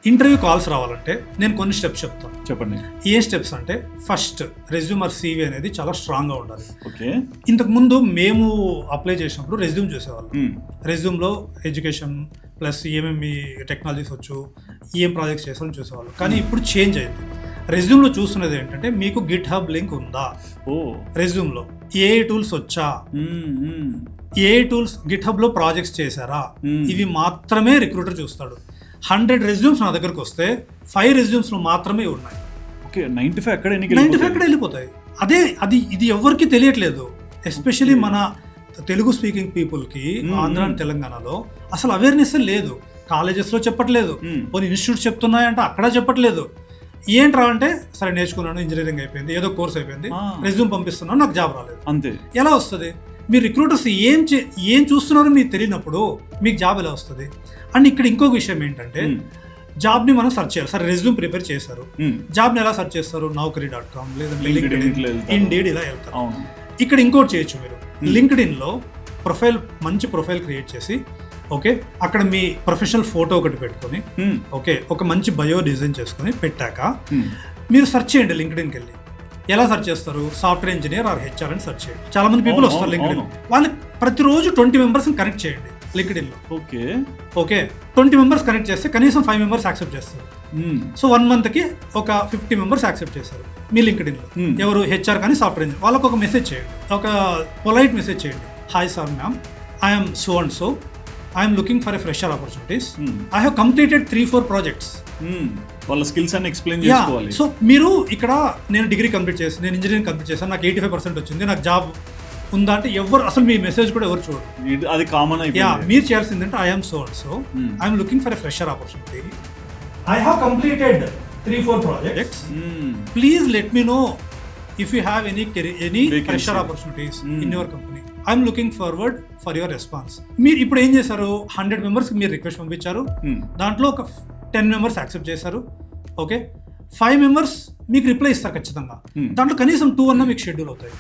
Interview calls రావాలంటే నేను కొన్ని స్టెప్స్ చెప్తాను. చెప్పండి. ఏ స్టెప్స్ అంటే ఫస్ట్ రెజ్యూమ్ ఆర్ CV అనేది చాలా స్ట్రాంగ్గా ఉండాలి. ఓకే. ఇంతకు ముందు మేము అప్లై చేసినప్పుడు రెజ్యూమ్ చూసేవాళ్ళం. రెజ్యూమ్లో ఎడ్యుకేషన్ ప్లస్ ఏమేమి టెక్నాలజీస్ వచ్చు, ఏం ప్రాజెక్ట్స్ చేసామని చూసేవాళ్ళం. కానీ ఇప్పుడు చేంజ్ అయింది. రెజ్యూమ్లో చూస్తున్నది ఏంటంటే మీకు గిట్ హబ్ లింక్ ఉందా, రెజ్యూమ్లో ఏ టూల్స్ వచ్చా, ఏ టూల్స్ గిట్ హబ్లో ప్రాజెక్ట్స్ చేశారా, ఇవి మాత్రమే రిక్రూటర్ చూస్తాడు. 100 రెజ్యూమ్స్ నా దగ్గరకు వస్తే 5 రెజ్యూమ్స్లో మాత్రమే ఉన్నాయి. 95 అక్కడ వెళ్ళిపోతాయి. ఇది ఎవరికి తెలియట్లేదు. ఎస్పెషలీ మన తెలుగు స్పీకింగ్ పీపుల్కి ఆంధ్ర తెలంగాణలో అసలు అవేర్నెస్ లేదు. కాలేజెస్లో చెప్పట్లేదు, కొన్ని ఇన్స్టిట్యూట్స్ చెప్తున్నాయంటే అక్కడ చెప్పట్లేదు. ఏంట్రా అంటే సరే నేర్చుకున్నాను, ఇంజనీరింగ్ అయిపోయింది, ఏదో కోర్స్ అయిపోయింది, రెజ్యూమ్ పంపిస్తున్నాను, నాకు జాబ్ రాలేదు. అంతే. ఎలా వస్తుంది? మీరు రిక్రూటర్స్ ఏం చూస్తున్నారో మీకు తెలియనప్పుడు మీకు జాబ్ ఎలా వస్తుంది? అండ్ ఇక్కడ ఇంకొక విషయం ఏంటంటే జాబ్ని మనం సెర్చ్ చేయాలి. సరే రెజ్యూమ్ ప్రిపేర్ చేశారు, జాబ్ని ఎలా సెర్చ్ చేస్తారు? Naukri.com లేదంటే Indeed ఇలా వెళ్తారు. ఇక్కడ ఇంకోటి చేయొచ్చు మీరు. LinkedInలో ప్రొఫైల్, మంచి ప్రొఫైల్ క్రియేట్ చేసి ఓకే, అక్కడ మీ ప్రొఫెషనల్ ఫోటో ఒకటి పెట్టుకొని ఓకే, ఒక మంచి బయో డిజైన్ చేసుకొని పెట్టాక మీరు సెర్చ్ చేయండి. LinkedInకి వెళ్ళి ఎలా సెర్చ్ చేస్తారు? సాఫ్ట్వేర్ ఇంజనీర్ ఆర్ HR అని సెర్చ్ చేయండి. చాలా మంది పీపుల్ వస్తారు LinkedIn. వాళ్ళకి ప్రతిరోజు 20 మెంబర్స్ని కనెక్ట్ చేయండి LinkedInలో. ఓకే 20 మెంబర్స్ కనెక్ట్ చేస్తే కనీసం 5 మెంబర్స్ యాక్సెప్ట్ చేస్తారు. సో 1 మంత్కి ఒక 50 మెంబర్స్ యాక్సెప్ట్ చేశారు మీ LinkedInలో. ఎవరు? HR కానీ సాఫ్ట్వేర్ ఇంజనీర్. వాళ్ళకి ఒక మెసేజ్ చేయండి, ఒక పొలైట్ మెసేజ్ చేయండి. Hi sir ma'am, I'm so and so, I'm looking for a fresher opportunities. I have completed 3-4 projects. వాళ్ళ స్కిల్స్ అన్ని ఎక్స్ప్లెయిన్ చేసుకోవాలి. సో మీరు ఇక్కడ నేను డిగ్రీ కంప్లీట్ చేసి, నేను ఇంజనీరింగ్ కంప్లీట్ చేశాను, నాకు 85% వచ్చింది, నాకు జాబ్ ఉందా అంటే ఎవరు అసలు మీ మెసేజ్ కూడా ఎవరు చూడరు. అది కామన్ అయిపోయింది. మీరు చేయాల్సిందంటే I'm so and so, I'm looking for a fresher opportunity, I have completed 3-4 projects, please let me know if you have any fresher opportunities in your company. I'm looking forward for your response. మీరు ఇప్పుడు ఏం చేశారు? 100 మెంబర్స్కి మీరు request పంపించారు, దాంట్లో ఒక 10 members accept చేశారు. ఓకే 5 మెంబర్స్ మీకు రిప్లై ఇస్తారు ఖచ్చితంగా. దాంట్లో కనీసం 2 అన్నా మీకు షెడ్యూల్ అవుతాయి.